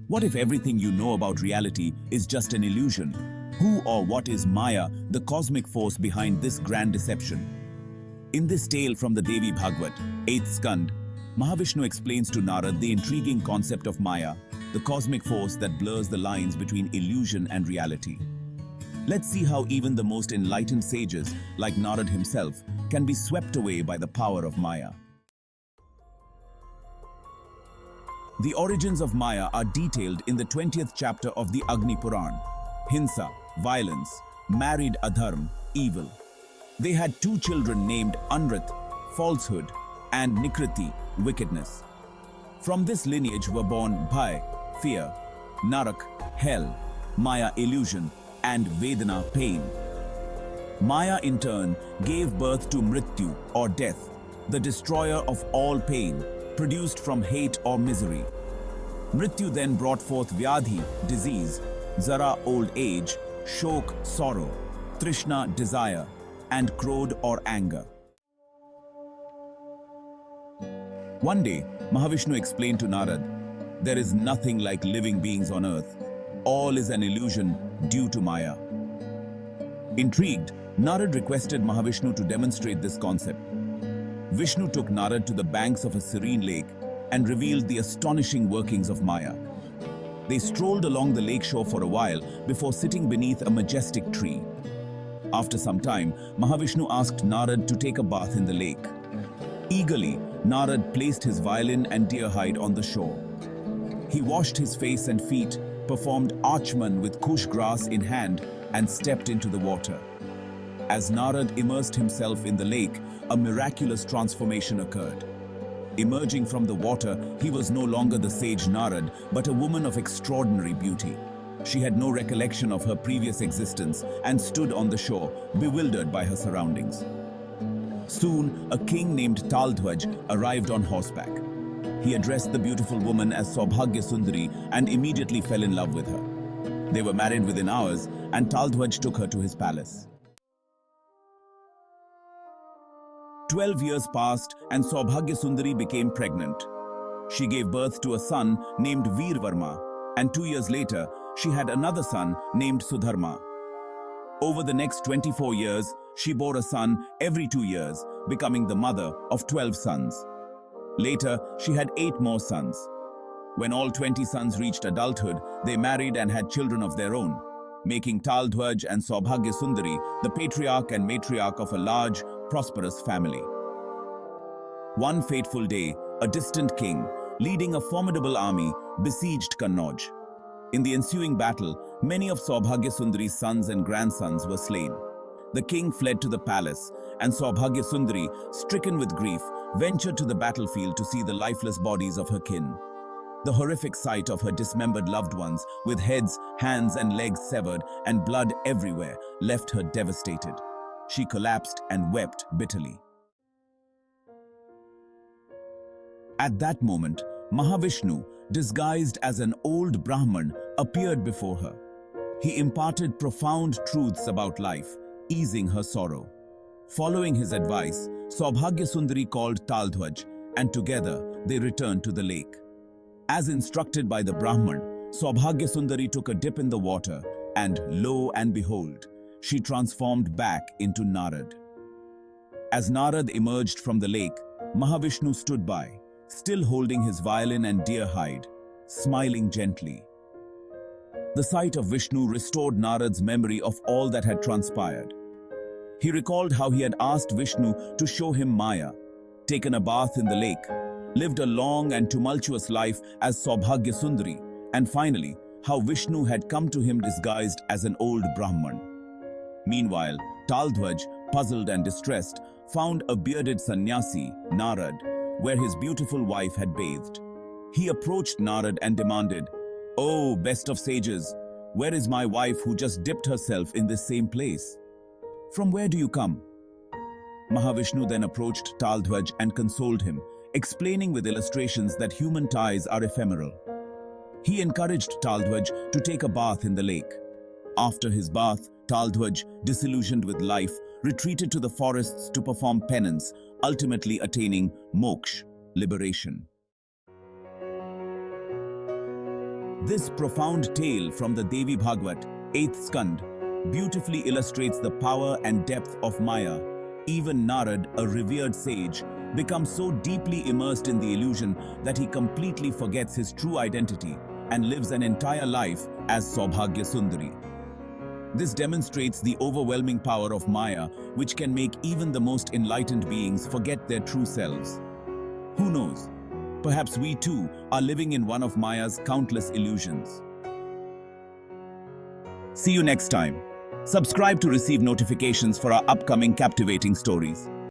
What if everything you know about reality is just an illusion? Who or what is Maya, the cosmic force behind this grand deception? In this tale from the Devi Bhagwat, 8th Skandha, Maha Vishnu explains to Narad the intriguing concept of Maya, the cosmic force that blurs the lines between illusion and reality. Let's see how even the most enlightened sages, like Narad himself, can be swept away by the power of Maya. The origins of Maya are detailed in the 20th chapter of the Agni Purana. Hinsa, violence; married adharma, evil. They had two children named Anrit, falsehood, and Nikriti, wickedness. From this lineage were born Bhai, fear; Narak, hell; Maya, illusion; and Vedana, pain. Maya in turn gave birth to Mrityu, or death, the destroyer of all pain, produced from hate or misery. Mrityu then brought forth Vyadhi, disease; Zara, old age; Shok, sorrow; Trishna, desire; and Krodh, or anger. One day, Mahavishnu explained to Narad, "There is nothing like living beings on earth. All is an illusion due to Maya." Intrigued, Narad requested Mahavishnu to demonstrate this concept. Vishnu took Narad to the banks of a serene lake and revealed the astonishing workings of Maya. They strolled along the lake shore for a while before sitting beneath a majestic tree. After some time, Mahavishnu asked Narad to take a bath in the lake. Eagerly, Narad placed his violin and deer hide on the shore. He washed his face and feet, performed Achman with kush grass in hand, and stepped into the water. As Narad immersed himself in the lake, a miraculous transformation occurred. Emerging from the water, he was no longer the sage Narad, but a woman of extraordinary beauty. She had no recollection of her previous existence and stood on the shore, bewildered by her surroundings. Soon, a king named Taldhwaj arrived on horseback. He addressed the beautiful woman as Saubhagya Sundari and immediately fell in love with her. They were married within hours, and Taldhwaj took her to his palace. 12 years passed and Saubhagya Sundari became pregnant. She gave birth to a son named Veervarma, and 2 years later, she had another son named Sudharma. Over the next 24 years, she bore a son every 2 years, becoming the mother of 12 sons. Later, she had 8 more sons. When all 20 sons reached adulthood, they married and had children of their own, making Taldhwaj and Saubhagya Sundari the patriarch and matriarch of a large, prosperous family. One fateful day, a distant king, leading a formidable army, besieged Kannauj. In the ensuing battle, many of Saubhagya Sundari's sons and grandsons were slain. The king fled to the palace, and Saubhagya Sundari, stricken with grief, ventured to the battlefield to see the lifeless bodies of her kin. The horrific sight of her dismembered loved ones, with heads, hands, and legs severed and blood everywhere, left her devastated. She collapsed and wept bitterly. At that moment, Mahavishnu, disguised as an old Brahman, appeared before her. He imparted profound truths about life, easing her sorrow. Following his advice, Saubhagya Sundari called Taldhwaj, and together they returned to the lake. As instructed by the Brahman, Saubhagya Sundari took a dip in the water, and lo and behold, she transformed back into Narad. As Narad emerged from the lake, Mahavishnu stood by, still holding his violin and deer hide, smiling gently. The sight of Vishnu restored Narad's memory of all that had transpired. He recalled how he had asked Vishnu to show him Maya, taken a bath in the lake, lived a long and tumultuous life as Saubhagya Sundari, and finally, how Vishnu had come to him disguised as an old Brahman. Meanwhile, Taldhwaj, puzzled and distressed, found a bearded sannyasi, Narad, where his beautiful wife had bathed. He approached Narad and demanded, "Oh, best of sages, where is my wife who just dipped herself in this same place? From where do you come?" Mahavishnu then approached Taldhwaj and consoled him, explaining with illustrations that human ties are ephemeral. He encouraged Taldhwaj to take a bath in the lake. After his bath, Taldhwaj, disillusioned with life, retreated to the forests to perform penance, ultimately attaining moksha, liberation. This profound tale from the Devi Bhagwat, 8th Skandha, beautifully illustrates the power and depth of Maya. Even Narad, a revered sage, becomes so deeply immersed in the illusion that he completely forgets his true identity and lives an entire life as Saubhagya Sundari. This demonstrates the overwhelming power of Maya, which can make even the most enlightened beings forget their true selves. Who knows? Perhaps we too are living in one of Maya's countless illusions. See you next time. Subscribe to receive notifications for our upcoming captivating stories.